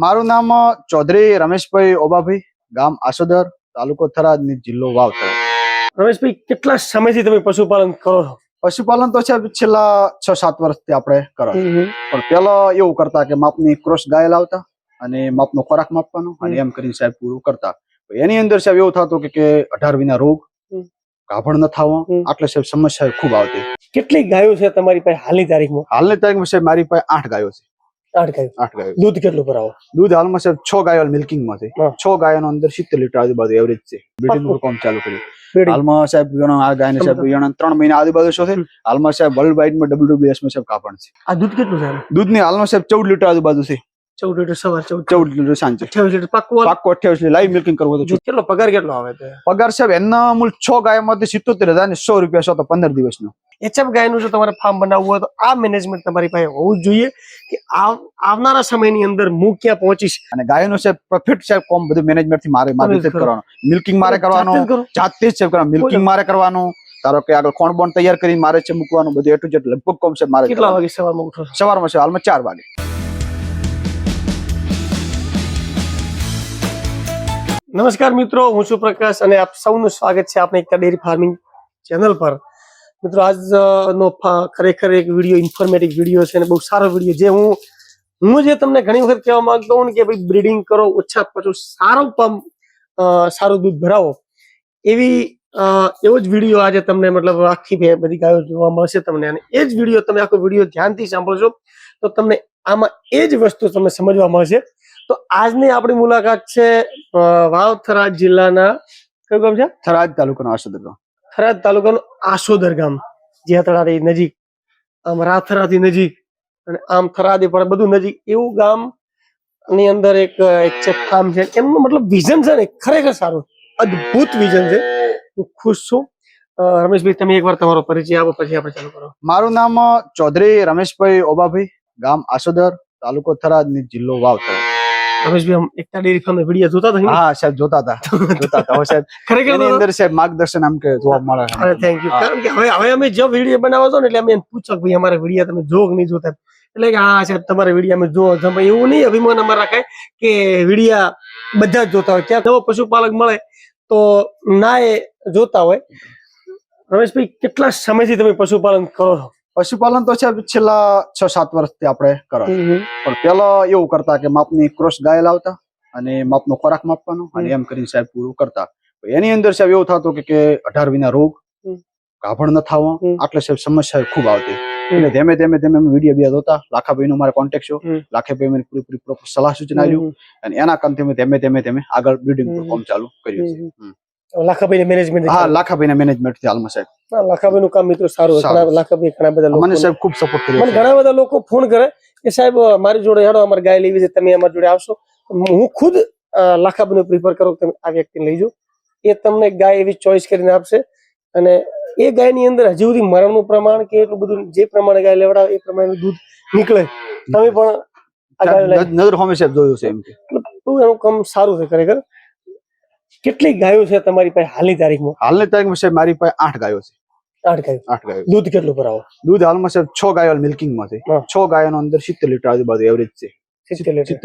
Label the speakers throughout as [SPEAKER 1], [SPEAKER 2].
[SPEAKER 1] મારું નામ ચૌધરી રમેશભાઈ ઓબાભાઈ, ગામ આસોદર, તાલુકો થરાદ, જિલ્લો વાવ.
[SPEAKER 2] રમેશભાઈ, કેટલા સમયથી તમે પશુપાલન કરો છો?
[SPEAKER 1] પશુપાલન તો છે છેલ્લા 6-7 વર્ષથી આપણે કરો. પણ પેલા એવું કરતા કે માપની ક્રોસ ગાય લાવતા અને માપનો ખોરાક માપવાનો અને એમ કરીને સાહેબ પૂરું કરતા. એની અંદર સાહેબ એવું થતું કે 18 વિના રોગ, ગાભણ ન થવો, આટલે સાહેબ સમસ્યા ખૂબ આવતી.
[SPEAKER 2] કેટલી ગાયો છે તમારી પાસે હાલની તારીખમાં?
[SPEAKER 1] હાલની તારીખમાં સાહેબ મારી પાસે 8 ગાયો છે.
[SPEAKER 2] 8 ગાયો.
[SPEAKER 1] 8 ગાયો.
[SPEAKER 2] દૂધ કેટલું ભરાવો?
[SPEAKER 1] દૂધ હાલમાં સાહેબ 6 ગાયો મિલ્કિંગ માં છે. 6 ગાયોનો અંદર 70 લીટર આજુબાજુ એવરેજ છે. બ્રીડિંગ નું કામ ચાલુ કર્યું. હાલમાં સાહેબ આ ગાયને સાહેબ 3 મહિના આજુબાજુ શું છે. હાલમાં સાહેબ વર્લ્ડ વાઇડ માં WWS માં સાહેબ કાપણ છે.
[SPEAKER 2] આ દૂધ કેટલું છે?
[SPEAKER 1] દૂધની હાલમાં સાહેબ 14 લીટર આજુબાજુ છે.
[SPEAKER 2] 14 લીટર સવાર,
[SPEAKER 1] 14 લીટર સાંજે,
[SPEAKER 2] 28 લીટર પાક્કો
[SPEAKER 1] 28 લાઈવ મિલ્કિંગ કરવું તો
[SPEAKER 2] કેટલો પગાર કેટલો આવે છે?
[SPEAKER 1] પગાર સાહેબ એના મૂળ 6 ગાયમાંથી 77,100 રૂપિયા છે તો 15 દિવસનો.
[SPEAKER 2] એચએફ ગાયનું જો તમારે ફાર્મ બનાવવું હોય તો આ મેનેજમેન્ટ તમારી પાસે હોવું જ જોઈએ કે આવનારા સમયની અંદર હું ક્યાં પહોંચીશ.
[SPEAKER 1] અને ગાયનો સાહેબ પ્રોફિટ સાહેબ કોમ બધું મેનેજમેન્ટ થી મારે કરવાનું. મિલ્કિંગ મારે કરવાનું, જાતે જ સાહેબ કરવાનું. મિલ્કિંગ મારે કરવાનું. ધારો કે આગળ ખોણ બોણ તૈયાર કરીને મારે છે મૂકવાનું, બધું એ ટુ ઝેડ લગભગ કોમ છે મારે.
[SPEAKER 2] કેટલા વાગે સવારમાં ઉઠો?
[SPEAKER 1] સવારમાં છે હાલમાં 4 વાગે.
[SPEAKER 2] નમસ્કાર મિત્રો, હું છું પ્રકાશ અને આપ સૌનું સ્વાગત છે આપણે એકતા ડેરી ફાર્મિંગ ચેનલ પર. મિત્રો, આજનો ખરેખર એક વિડીયો ઇન્ફોર્મેટિવ વિડીયો છે અને બહુ સારો વિડીયો જે હું જે તમને ઘણી વખત કહેવા માંગતો હોઉં કે ભાઈ બ્રીડિંગ કરો, ઓછા પછી સારું દૂધ ભરાવો, એવો જ વિડીયો આજે તમને મતલબ આખી બધી ગાયો જોવા મળશે તમને. અને એ જ વિડીયો તમે આખો વિડીયો ધ્યાનથી સાંભળશો તો તમને આમાં એ જ વસ્તુ તમને સમજવા મળશે. તો આજની આપણી મુલાકાત છે વાવ થરાદ જિલ્લાના કયું ગામ છે?
[SPEAKER 1] થરાદ તાલુકાનો આસોદર ગામ.
[SPEAKER 2] થરાદ તાલુકાનું આસોદર ગામ, જે થરાદી નજીક, આમ રાથરાથી નજીક અને આમ થરાદી પણ બધું નજીક એવું ગામ ની અંદર એક છે ફાર્મ છે. એમનું મતલબ વિઝન છે ને ખરેખર સારું, અદ્ભુત વિઝન છે. હું ખુશ છું. રમેશભાઈ, તમે એકવાર તમારો પરિચય આપો પછી આપણે ચાલુ કરો.
[SPEAKER 1] મારું નામ ચૌધરી રમેશભાઈ ઓબાભાઈ, ગામ આસોદર, તાલુકો થરાદ, જિલ્લો વાવ.
[SPEAKER 2] રમેશભાઈ, એકતા ડેરી ફાર્મ વિડીયો જોતા હતા?
[SPEAKER 1] હા સાહેબ, જોતા હતા સાહેબ. ખરેખર એની અંદર સાહેબ માર્ગદર્શન આમ કે જોવા મળે.
[SPEAKER 2] Thank you. કારણ કે હવે અમે જો વિડીયો બનાવો છો ને એટલે અમે પૂછો ભાઈ અમારા વિડીયો તમે જો કે નહીં જોતા, એટલે કે હા સાહેબ તમારા વિડીયો અમે જો. એવું નહીં અભિમાન અમારે રાખાય કે વિડીયા બધા જ જોતા હોય. ક્યાં નવો પશુપાલક મળે તો ના એ જોતા હોય. રમેશભાઈ, કેટલા સમયથી તમે પશુપાલન કરો છો?
[SPEAKER 1] પશુપાલન તો છે છેલ્લા 6-7 વર્ષથી આપણે કરો. પણ પેલા એવું કરતા કે માપની ક્રોસ ગાય લાવતા અને માપનો ખોરાક માપવાનો અને એમ કરીને સાહેબ પૂરું કરતા. એની અંદર સાહેબ એવું થતું કે 18 વિના રોગ, ગાભણ ન થવો, આટલે સાહેબ સમસ્યા ખૂબ આવતી. એટલે ધીમે ધીમે વિડીયો બી જોતા. લાખાભાઈ નો મારો કોન્ટેક્ટ છે. લાખાભાઈ મને પૂરી સલાહ સૂચના આપ્યું અને એના કારણે ધીમે આગળ બ્રીડિંગ કામ ચાલુ કર્યું છે.
[SPEAKER 2] લાખાભાઈ મેનેજમેન્ટ? હા,
[SPEAKER 1] લાખાભાઈ મેનેજમેન્ટ થી હાલમાં સાહેબ.
[SPEAKER 2] લાખાભાઈ નું કામ મિત્રો સારું. લાખાભાઈ ઘણા બધા લોકો
[SPEAKER 1] મને સાહેબ ખૂબ સપોર્ટ કર્યો.
[SPEAKER 2] મને ઘણા બધા લોકો ફોન કરે કે સાહેબ મારી જોડે હેડો, અમારે ગાય લેવી છે, તમે અમારી જોડે આવશો. હું ખુદ લાખાભાઈ નું પ્રિફર કરું તમે આ વ્યક્તિને લઈ જાઓ. એ તમને ગાય એવી ચોઈસ કરીને આપશે અને એ ગાય ની અંદર હજી સુધી મરણનું પ્રમાણ કે એટલું બધું જે પ્રમાણે ગાય લેવડાવે એ પ્રમાણે દૂધ નીકળે. તમે પણ
[SPEAKER 1] નજર સામે સાહેબ જોયું છે. એમ કે
[SPEAKER 2] એનું કામ સારું છે ખરેખર. કેટલી ગાયો છે તમારી પાસે હાલની તારીખમાં?
[SPEAKER 1] હાલની તારીખમાં સાહેબ મારી પાસે 8 ગાયો છે.
[SPEAKER 2] 8 ગાયો.
[SPEAKER 1] 8 ગાયો.
[SPEAKER 2] દૂધ કેટલું ભરાવો?
[SPEAKER 1] દૂધ હાલમાં સાહેબ 6 ગાયો મિલ્કિંગ માં છે. 6 ગાયોનો અંદર 70 લીટર આજુબાજુ એવરેજ છે. 65 થી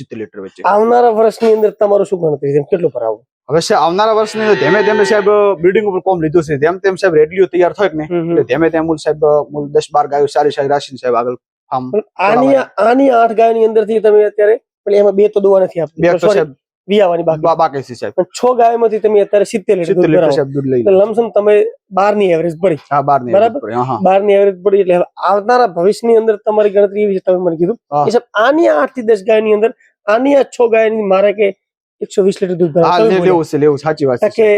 [SPEAKER 1] 70 લીટર વચ્ચે.
[SPEAKER 2] આવનારા વર્ષની અંદર તમારું શું ગણતરી છે? કેટલું ભરાવો?
[SPEAKER 1] હવે સાહેબ આવનારા વર્ષની અંદર ધીમે સાહેબ બ્રીડિંગ ઉપર કોમ લીધું છે. તેમ સાહેબ રેડિયો તૈયાર થાય કે ને ધીમે સાહેબ 10-12 ગાયો સારી રાખીને સાહેબ આગળ ફાર્મ.
[SPEAKER 2] આની 8 ગાયોની અંદર થી તમે અત્યારે એમાં 2 તો દોવા નથી આપી,
[SPEAKER 1] 2 તો સાહેબ
[SPEAKER 2] વિયાવાની બાકી છે સાહેબ. 6 ગાયોમાંથી તમે અત્યારે 70 લીટર સાહેબ દૂધ લઈ લમસમ તમે 12 ની એવરેજ પડી. હા, 12 ની બરાબર. 12 ની એવરેજ પડી એટલે આવનારા ભવિષ્યની અંદર તમારી ગણતરી એવી છે. તમે મને કીધું કે સાહેબ આની 8 થી 10 ગાયની અંદર આની 6 ગાયની મારે કે 120 લીટર દૂધ લેવું છે. સાચી વાત છે.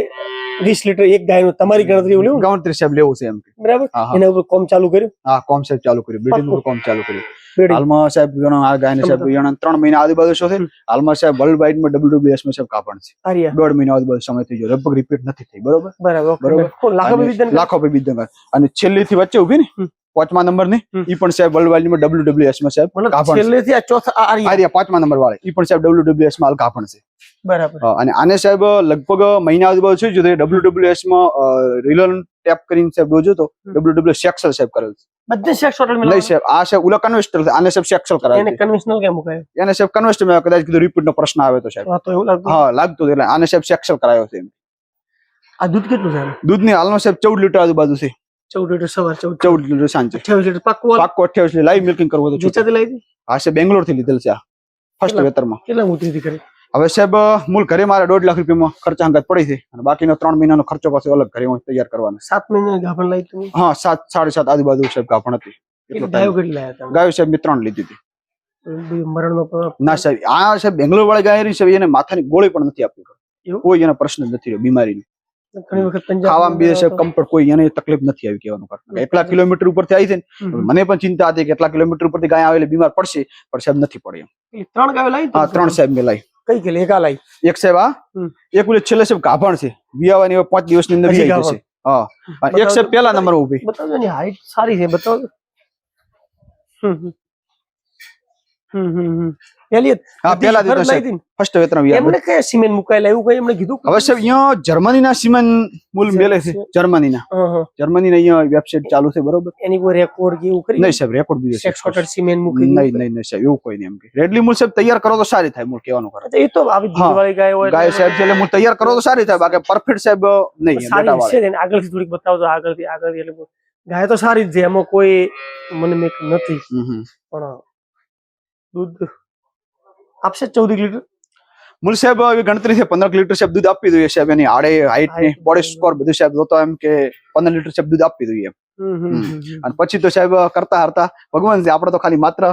[SPEAKER 2] 20 લીટર એક ગાયનું તમારી ગણતરી એવું લેવું? ગણતરી સાહેબ લેવું છે એમ બરાબર. એના ઉપર કોમ ચાલુ કર્યું? હા, કોમ સાહેબ ચાલુ કર્યું. બ્રીડિંગ ઉપર કોમ ચાલુ કર્યું. હાલમાં સાહેબ આ ગાયને સાહેબ 3 મહિના આજુબાજુ શું છે. હાલમાં સાહેબ વર્લ્ડ વાઇડ માં WWS માં સાહેબ કાપણ છે. 1.5 મહિના આજુબાજુ સમય થઈ ગયો. લગભગ રિપીટ નથી થઈ. બરોબર. લાખો વિદ્યાન અને છેલ્લી થી વચ્ચે ઉભી ને 5મા નંબર ની ઈ પણ સાહેબ વર્લ્ડ વાઇડ માં WWS માં સાહેબ કાપણ. છેલ્લે થી આ ચોથા આરિયા 5મા નંબર વાળી ઈ પણ સાહેબ WWS માં કાપણ છે. બરાબર. અને આને સાહેબ લગભગ મહિના આજુબાજુ છે. જો WWS માં રિલન ટેપ કરીને સાહેબ જોજો તો WWS સેક્સલ સાહેબ કરેલ છે. બધે સેક્સ હોટલ
[SPEAKER 1] નહીં સાહેબ આ સાહેબ ઓલા કન્વેસ્ટલ છે આને સાહેબ સેક્સલ કરાવે
[SPEAKER 2] એને કન્વેન્શનલ કેમ મુકાયો
[SPEAKER 1] એને સાહેબ કન્વેસ્ટલ માં કદાચ કીધું રિપીટ નો પ્રશ્ન આવે તો સાહેબ
[SPEAKER 2] હા તો એવું લાગતું
[SPEAKER 1] હા લાગતું હતું. એટલે આને સાહેબ સેક્સલ કરાયો છે
[SPEAKER 2] આ દૂધ કેટલું છે
[SPEAKER 1] દૂધની હાલમાં સાહેબ 14 લીટર આજુબાજુ છે
[SPEAKER 2] 14 લીટર સવાર
[SPEAKER 1] 14 લીટર સાંજે
[SPEAKER 2] 28 લીટર પાક્કું
[SPEAKER 1] પાક્કો 28 લીટર લાઈવ મિલ્કિંગ કરવું તો
[SPEAKER 2] વેચાતી લાવી
[SPEAKER 1] હા સાહેબ બેંગ્લોર થી લીધેલ છે આ ફર્સ્ટ વેતરમાં.
[SPEAKER 2] કેટલા ઉતરી કરી
[SPEAKER 1] હવે સાહેબ મૂળ ઘરે મારે 1.5 લાખ રૂપિયામાં ખર્ચા અંગત પડી છે અને બાકીનો 3 મહિનાનો ખર્ચો પાછો અલગ ઘરે હું તૈયાર કરવાનો.
[SPEAKER 2] 7 મહિના ગાભણ લાવી તમે
[SPEAKER 1] હા 7 7.5 આજુબાજુ સાહેબ ગાભણ હતી.
[SPEAKER 2] ગાયો કેટલી લાયા તમે
[SPEAKER 1] ગાયો સાહેબ મેં 3 લીધી હતી.
[SPEAKER 2] મરણનો
[SPEAKER 1] ના સાહેબ આ સાહેબ બેંગ્લોર વાળી ગાય રહી છે એને માથાની ગોળી પણ નથી આપી
[SPEAKER 2] એવું?
[SPEAKER 1] કોઈ એનો પ્રશ્ન જ નથી રહ્યો બીમારીનો.
[SPEAKER 2] ઘણી વખત પંજાબ
[SPEAKER 1] ખાવામાં બી સાહેબ કમ્ફર્ટ કોઈ એને તકલીફ નથી આવી કહેવાનું કારણ એટલા કિલોમીટર ઉપરથી આવી છે ને મને પણ ચિંતા હતી કે એટલા કિલોમીટર ઉપરથી ગાય આવેલી બીમાર પડશે પણ સાહેબ નથી પડી એમ.
[SPEAKER 2] 3 ગાયો લાવી
[SPEAKER 1] હા 3 સાહેબ મેં લાવી.
[SPEAKER 2] કઈ કે એકા લાવી
[SPEAKER 1] એક સાહેબ આ એક ઓલી છેલ્લે સાહેબ ગાભણ છે વિયાવાની 5 દિવસની અંદર
[SPEAKER 2] હજી
[SPEAKER 1] વિયાઈ જશે. હા અને એક સાહેબ પહેલા નંબર ઉભી
[SPEAKER 2] બતાવજો ની હાઈટ સારી છે બતાવજો. એલિયટ
[SPEAKER 1] હા પહેલા દિવસ સાહેબ ફર્સ્ટ વેતન વિયા
[SPEAKER 2] એમને કયા સિમેન્ટ મુકાયેલા એવું કઈ એમને કીધું
[SPEAKER 1] હવે સાહેબ અહીંયા જર્મનીના સિમેન્ટ મૂલ મેલે છે જર્મનીના અહીંયા વેબસાઇટ ચાલુ છે બરોબર
[SPEAKER 2] એની કોઈ રેકોર્ડ કે એવું કરી
[SPEAKER 1] નહીં સાહેબ રેકોર્ડ બીજો
[SPEAKER 2] સેક્સ હોટલ સિમેન્ટ મૂકી
[SPEAKER 1] નહીં સાહેબ એવું કોઈ નહીં એમ કે રેડલી મૂળ સાહેબ તૈયાર કરો તો સારી થાય મૂળ કહેવાનું કારણ
[SPEAKER 2] એ તો આવી દૂધવાળી ગાય હોય
[SPEAKER 1] ગાય સાહેબ એટલે મૂળ તૈયાર કરો તો સારી થાય બાકી પરફેક્ટ સાહેબ નહીં
[SPEAKER 2] સારી છે ને આગળથી થોડીક બતાવજો આગળથી એટલે ગાય તો સારી જ છે એમાં કોઈ મને મેક નથી પણ દૂધ આપશે 14 લીટર
[SPEAKER 1] મૂળ સાહેબ એવી ગણતરી છે 15 લીટર સાહેબ દૂધ આપી દઈએ સાહેબ એની હાડે હાઈટ ને બોડી સ્કોર બધું સાહેબ જોતો એમ કે 15 લીટર સાહેબ દૂધ આપી દઈએ અને પછી તો સાહેબ કરતા હરતા ભગવાન છે આપણે તો ખાલી માત્ર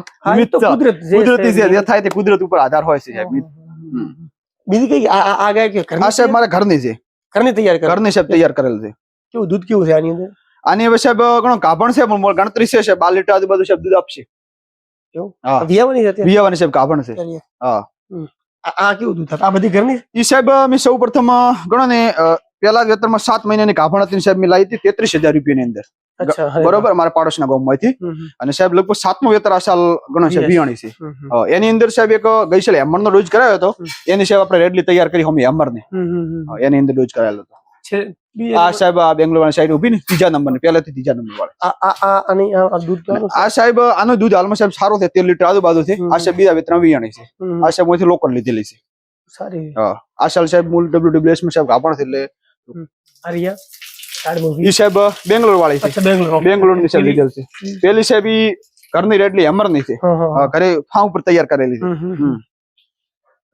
[SPEAKER 1] કુદરતી છે જે થાય તે કુદરત ઉપર આધાર હોય છે સાહેબ.
[SPEAKER 2] બીજી કઈ આ ગાય કે
[SPEAKER 1] આ સાહેબ મારા ઘરની છે ઘરની સાહેબ તૈયાર કરેલ છે.
[SPEAKER 2] કેવું દૂધ કેવું છે આની અંદર
[SPEAKER 1] આની હવે સાહેબ ઘણો ગાભણ છે પણ ગણતરી છે સાહેબ 12 લીટર આજુબાજુ સાહેબ દૂધ આપશે. વિયાવાની સાહેબ ગાભણ છે. હા
[SPEAKER 2] આ કેવું દૂધ આ બધી ઘરની
[SPEAKER 1] ઈ સાહેબ મેં સૌ પ્રથમ ગણો ને પેલા વેતરમાં 7 મહિનાની ગાભણ હતી સાહેબ મેં લાવી હતી 33,000 રૂપિયાની અંદર બરોબર મારા પાડોશના ગામમાંથી અને સાહેબ લગભગ 7મો વેતર આ સાલ ગણો છે વિયાણી છે. એની અંદર સાહેબ એક ગઈ સાલ હેમરનો ડોઝ કરાયો હતો એની સાહેબ આપણે રેડલી તૈયાર કરી હમી હેમરને એની અંદર ડોઝ કરાયેલો હતો. આ સાહેબ આ બેંગ્લોર વાળી સાઈડ ઉભી ને 3જા નંબર પહેલાથી 3જા નંબર વાળી
[SPEAKER 2] આ દૂધ
[SPEAKER 1] આ સાહેબ આનું દૂધ હાલમાં સાહેબ સારું છે 13 લીટર આજુબાજુ છે. આ સાહેબ બીજા વેતરમાં વિયાણી છે. આ સાહેબ માંથી લોકલ લીધેલી છે
[SPEAKER 2] સારી.
[SPEAKER 1] હા આ સાલ સાહેબ મૂળ WWS માં સાહેબ ગાભણ છે એટલે ઈ સાહેબ બેંગ્લોર વાળી છે. બેંગ્લોર ની સાહેબ લીધેલ છે. પેલી સાહેબ ઈ ઘરની રેડલી હેમર ની છે ઘરે ફાર્મ ઉપર તૈયાર કરેલી છે.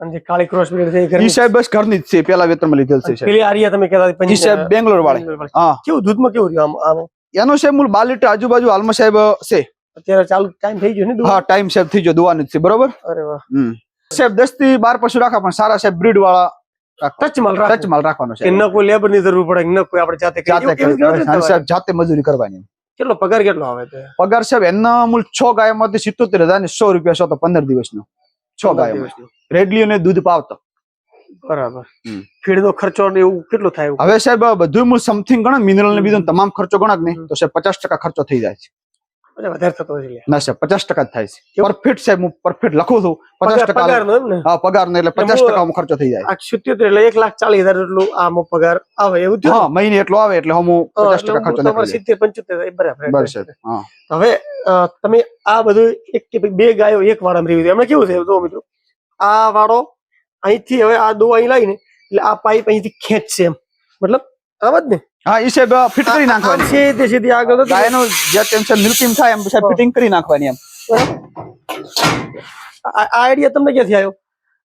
[SPEAKER 2] અને કાળી ક્રોસ બ્રીડ છે
[SPEAKER 1] ઈ સાહેબ બસ ઘરની જ છે પેલા વેતરમાં લીધેલ છે.
[SPEAKER 2] પેલી આરિયા તમે કહેતા
[SPEAKER 1] ઈ સાહેબ બેંગ્લોર વાળી. હા
[SPEAKER 2] કેવું દૂધમાં કેવું રહ્યું આમ
[SPEAKER 1] એનો સાહેબ મૂળ 12 લીટર આજુબાજુ હાલમાં સાહેબ છે.
[SPEAKER 2] અત્યારે ચાલુ ટાઈમ થઈ ગયો ને
[SPEAKER 1] હા ટાઈમ સાહેબ થઈ ગયો દોવાનું જ છે બરોબર.
[SPEAKER 2] અરે વાહ
[SPEAKER 1] સાહેબ 10 થી 12 પશુ રાખા પણ સારા સાહેબ બ્રીડ વાળા
[SPEAKER 2] ટચમાલ
[SPEAKER 1] રાખવાનો છે.
[SPEAKER 2] ન કોઈ લેબર ની જરૂર પડે ન કોઈ આપણે
[SPEAKER 1] જાતે જાતે મજૂરી કરવાની.
[SPEAKER 2] કેટલો પગાર કેટલો આવે છે?
[SPEAKER 1] પગાર સાહેબ એના મૂળ 6 ગાયમાંથી 77,100 રૂપિયા છો તો 15 દિવસનો 6 ગાયો રેડલી અને દૂધ પાવતો
[SPEAKER 2] બરાબર. ફીડ નો ખર્ચો ને એવું કેટલો થાય?
[SPEAKER 1] હવે સાહેબ બધું મૂળ સમથિંગ ગણો મિનરલ ને બીજો તમામ ખર્ચો ગણક ને તો સાહેબ 50% ખર્ચો થઈ જાય છે.
[SPEAKER 2] વધારે થતો હોય
[SPEAKER 1] ના સાહેબ 50% જ થાય છે. પરફેક્ટ સાહેબ હું પરફેક્ટ લખું છું 50%
[SPEAKER 2] પગાર નો એમ ને?
[SPEAKER 1] હા પગાર નો એટલે 50% ખર્ચો થઈ જાય.
[SPEAKER 2] આ 77 એટલે 1,40,000 એટલું આમ પગાર આવે એવું થયું.
[SPEAKER 1] હા મહિને એટલો આવે એટલે હું 50% ખર્ચો નાખી
[SPEAKER 2] 70-75 બરાબર
[SPEAKER 1] સાહેબ. હા
[SPEAKER 2] હવે તમે આ બધું એક કે બે ગાયો એક વાડામાં રહી એમને કેવું છે જો મિત્રો આ વાડો અહીંથી હવે આ દો અહીં લાવીને એટલે આ પાઇપ અહીંથી ખેંચશે એમ મતલબ આમ જ ને? હા
[SPEAKER 1] ઈ સાહેબ ફિટ કરી નાખવાની
[SPEAKER 2] સીધી સીધી આગળ
[SPEAKER 1] ગાયનો જે ટેન્શન મિલ્કિંગ થાય એમ સાહેબ ફિટિંગ કરી નાખવાની એમ.
[SPEAKER 2] આ આઈડિયા તમને ક્યાંથી આવ્યો?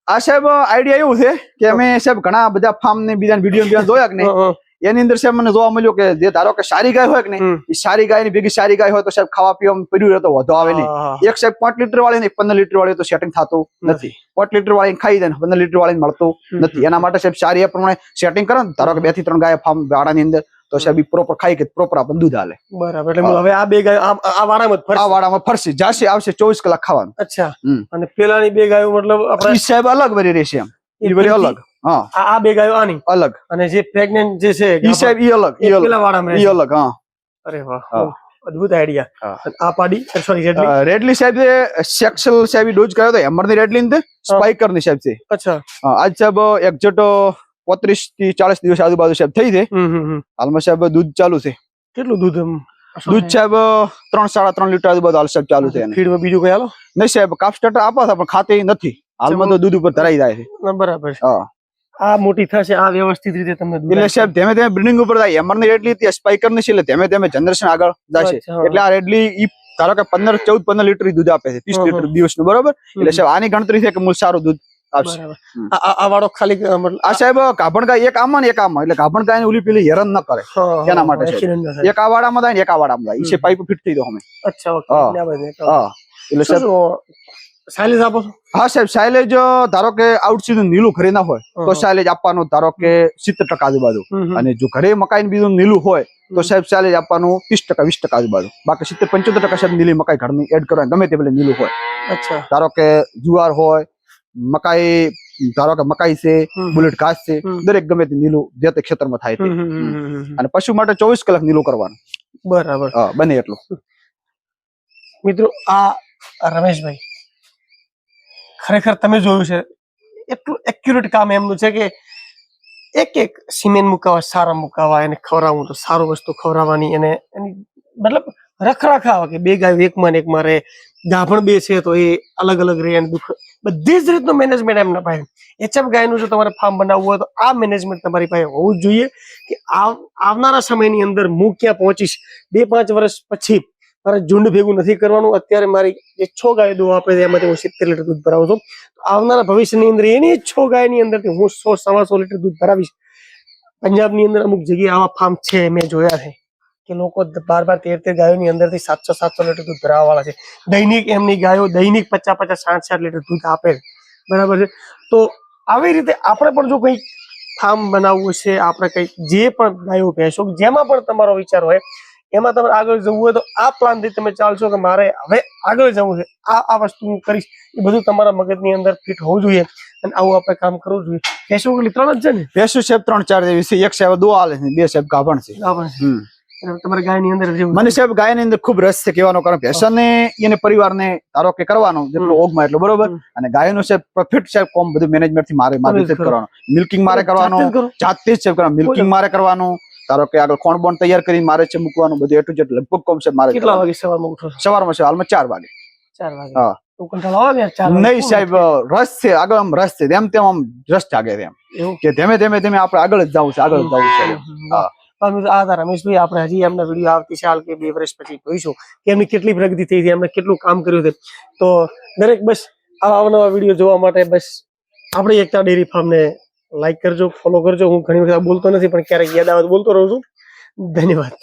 [SPEAKER 1] આ સાહેબ આઈડિયા એવું છે કે અમે સાહેબ ઘણા બધા ફાર્મ ને બીજા વિડીયો જોયા કે નહીં એની અંદર સાહેબ મને જોવા મળ્યું કે જે ધારો કે સારી ગાય હોય કે નહીં એ સારી ગાય ની ભેગી સારી ગાય હોય તો સાહેબ ખાવા પીવામાં પડ્યું રહે તો વધુ આવે નહીં. એક સાહેબ 5 લીટર વાળી ને 15 લીટર વાળી તો સેટિંગ થતું નથી. 5 લીટર વાળી ખાઈ જાય 15 લીટર વાળી મળતું નથી. એના માટે સાહેબ સારી એ પ્રમાણે સેટિંગ કરો ને ધારો કે 2 થી 3 ગાય ફાર્મ વાડાની અંદર તો સાહેબ પ્રોપર ખાઈ કે પ્રોપર આપણને દૂધ આલે.
[SPEAKER 2] બરાબર. એટલે હવે આ બે ગાયો આ વાડામાં
[SPEAKER 1] ફરશે જાશે આવશે 24 કલાક ખાવાનું.
[SPEAKER 2] અચ્છા. અને પેલાની બે ગાયો મતલબ આપણે
[SPEAKER 1] સાહેબ અલગ વરી રહેશે એમ ઈ વરી અલગ. હા
[SPEAKER 2] આ બે ગાયો આની
[SPEAKER 1] અલગ
[SPEAKER 2] અને જે પ્રેગ્નન્ટ જે છે
[SPEAKER 1] ઈ સાહેબ ઈ અલગ
[SPEAKER 2] પેલા વાડામાં
[SPEAKER 1] ઈ અલગ. હા
[SPEAKER 2] અરે વાહ અદ્ભુત આઈડિયા. આ પાડી સોરી
[SPEAKER 1] રેડલી સાહેબ સેક્સલ સાહેબ ડોઝ કર્યો તો હેમર ની રેડલી ને સ્પાઇકર ની સાહેબ છે.
[SPEAKER 2] અચ્છા.
[SPEAKER 1] આજ સાહેબ એક્ઝેક્ટ 35 થી 40 દિવસ આજુબાજુ સાહેબ થઈ છે. હાલમાં સાહેબ દૂધ ચાલુ છે.
[SPEAKER 2] કેટલું દૂધ?
[SPEAKER 1] દૂધ સાહેબ 3-3.5 લીટર આજુબાજુ હાલ સાહેબ ચાલુ છે એને.
[SPEAKER 2] ફીડમાં બીજું કઈ હાલો
[SPEAKER 1] નહીં સાહેબ કાપ સ્ટાર્ટર આપા હતા પણ ખાતે નથી હાલમાં તો દૂધ ઉપર ધરાઈ જાય છે.
[SPEAKER 2] બરાબર છે.
[SPEAKER 1] હા
[SPEAKER 2] આ મોટી થશે આ વ્યવસ્થિત રીતે તમને દૂધ
[SPEAKER 1] એટલે સાહેબ ધીમે ધીમે બ્રીડિંગ ઉપર જાય એમર ની રેડલી સ્પાઈકર ની છે એટલે ધીમે ધીમે જનરેશન આગળ જશે.
[SPEAKER 2] અચ્છા.
[SPEAKER 1] એટલે આ રેડલી ઈ ધારો કે 14-15 લીટર દૂધ આપે છે 30 લીટર દિવસનું બરોબર. એટલે સાહેબ આની ગણતરી છે કે મૂળ સારું દૂધ આવશે.
[SPEAKER 2] બરાબર. આ વાળો ખાલી મતલબ
[SPEAKER 1] આ સાહેબ ગાભણ ગાય એક આમાં ને એક આમાં એટલે ગાભણ ગાય ઓલી પેલી હેરાન ન કરે એના માટે છે.
[SPEAKER 2] accident ના થાય.
[SPEAKER 1] એક આ વાડામાં થાય ને એક આ વાડામાં થાય ઈ છે પાઇપ ફિટ થઈ દો અમે.
[SPEAKER 2] અચ્છા ઓકે
[SPEAKER 1] હા.
[SPEAKER 2] એટલે આ બધે
[SPEAKER 1] હા એટલે સાહેબ
[SPEAKER 2] સાઇલેજ આપો છો?
[SPEAKER 1] હા સાહેબ સાયલેજ ધારો કે આઉટ સીઝન નીલું ઘરે ના હોય તો સાયલેજ આપવાનું ધારો કે 70% આજુબાજુ. અને જો ઘરે મકાઈ બીજું નીલું હોય તો સાહેબ સાયલેજ આપવાનું 30% 20% આજુબાજુ. બાકી 70-75% સાહેબ નીલી મકાઈ ઘરની એડ કરવાની ગમે તે પેલે નીલું હોય.
[SPEAKER 2] અચ્છા
[SPEAKER 1] ધારો કે જુવાર હોય મકાઈ ધારો કે મકાઈ છે બુલેટ ઘાસ છે દરેક ગમે તે નીલું જે તે ખેતરમાં થાય તે. અને પશુ માટે 24 કલાક નીલું કરવાનું.
[SPEAKER 2] બરાબર.
[SPEAKER 1] હા બને એટલું.
[SPEAKER 2] મિત્રો આ રમેશભાઈ ખરેખર તમે જોયું છે એટલું એક્યુરેટ કામ એમનું છે કે એક સિમેન્ટ મુકાવા સારા મુકાવા એને ખવડાવવું તો સારું વસ્તુ ખવડાવવાની એને એની મતલબ રખરાખાવા કે બે ગાયો એકમાં ને એકમાં રહે ગાભણ બે છે તો એ અલગ અલગ રહે અને દુઃખ બધી જ રીતનું મેનેજમેન્ટ એમના પાસે. એચએફ ગાયનું જો તમારે ફાર્મ બનાવવું હોય તો આ મેનેજમેન્ટ તમારી પાસે હોવું જ જોઈએ કે આવનારા સમયની અંદર હું ક્યાં પહોંચીશ 2-5 વર્ષ પછી મારે ઝુંડ ભેગું નથી કરવાનું. અત્યારે મારી જે 6 ગાયો દોવા આપે છે એમાંથી હું 70 લીટર દૂધ ભરાવું છું. આવનારા ભવિષ્યની અંદર એની 6 ગાયની અંદરથી હું 100-125 લીટર દૂધ ભરાવીશ. પંજાબની અંદર અમુક જગ્યાએ આવા ફાર્મ છે મેં જોયા છે કે લોકો 12-13 ગાયોની અંદરથી 700-700 લીટર દૂધ ભરાવવાવાળા છે. દૈનિક એમની ગાયો દૈનિક 50-50 60 લીટર દૂધ આપે છે. બરાબર છે. તો આવી રીતે આપણે પણ જો કંઈક ફાર્મ બનાવવું છે આપણે કંઈક જે પણ ગાયો ભેંસો જેમાં પણ તમારો વિચાર હોય એમાં તમારે આગળ જવું હોય તો આ પ્લાનથી તમે ચાલશો કે મારે હવે આગળ જવું છે આ વસ્તુ હું કરીશ એ બધું તમારા મગજની અંદર ફિટ હોવું જોઈએ અને આવું આપણે કામ કરવું જોઈએ. ભેંસો કેટલી 3 જ છે ને?
[SPEAKER 1] ભેંસુ સાહેબ 3-4 જેવી છે. એક સાહેબ દો આલે છે 2 સાહેબ ગાભણ છે.
[SPEAKER 2] તમારા ગાયની અંદર
[SPEAKER 1] મને સાહેબ ગાયની અંદર ખૂબ રસ છે કહેવાનો કારણ ભેંસાને એને પરિવારને ધારો કે કરવાનો જેટલો ઓગમાં એટલો બરોબર. અને ગાયનું સાહેબ પ્રોફિટ સાહેબ કોમ બધું મેનેજમેન્ટ થી મારે રીતે કરવાનું. મિલ્કિંગ મારે કરવાનું જાતે જ સાહેબ કરવાનું. મિલ્કિંગ મારે કરવાનું ધારો કે આગળ ખોણ બોણ તૈયાર કરીને મારે છે મૂકવાનું બધું એટલું જેટલું લગભગ કોમ છે મારે.
[SPEAKER 2] કેટલા વાગે સવારમાં ઉઠો?
[SPEAKER 1] સવારમાં છે હાલમાં 4 વાગે.
[SPEAKER 2] 4 વાગે.
[SPEAKER 1] હા
[SPEAKER 2] તો કંટાળો આવે યાર 4 વાગે?
[SPEAKER 1] નહીં સાહેબ રસ છે આગળ આમ રસ છે તેમ તેમ આમ રસ જાગે છે એમ કે ધીમે ધીમે આપણે આગળ જ જવું છે આગળ જ જવું છે. હા
[SPEAKER 2] આ રમેશભાઈ આપણે હજી એમના વિડીયો આવતી સાલ કે 2 વર્ષ પછી જોઈશું કે એમની કેટલી પ્રગતિ થઈ છે એમને કેટલું કામ કર્યું છે. તો દરેક બસ આવા અવનવા વિડીયો જોવા માટે બસ આપણી એકતા ડેરી ફાર્મને લાઈક કરજો ફોલો કરજો. હું ઘણી વખત બોલતો નથી પણ ક્યારેક યાદ આવે તો બોલતો રહું છું. ધન્યવાદ.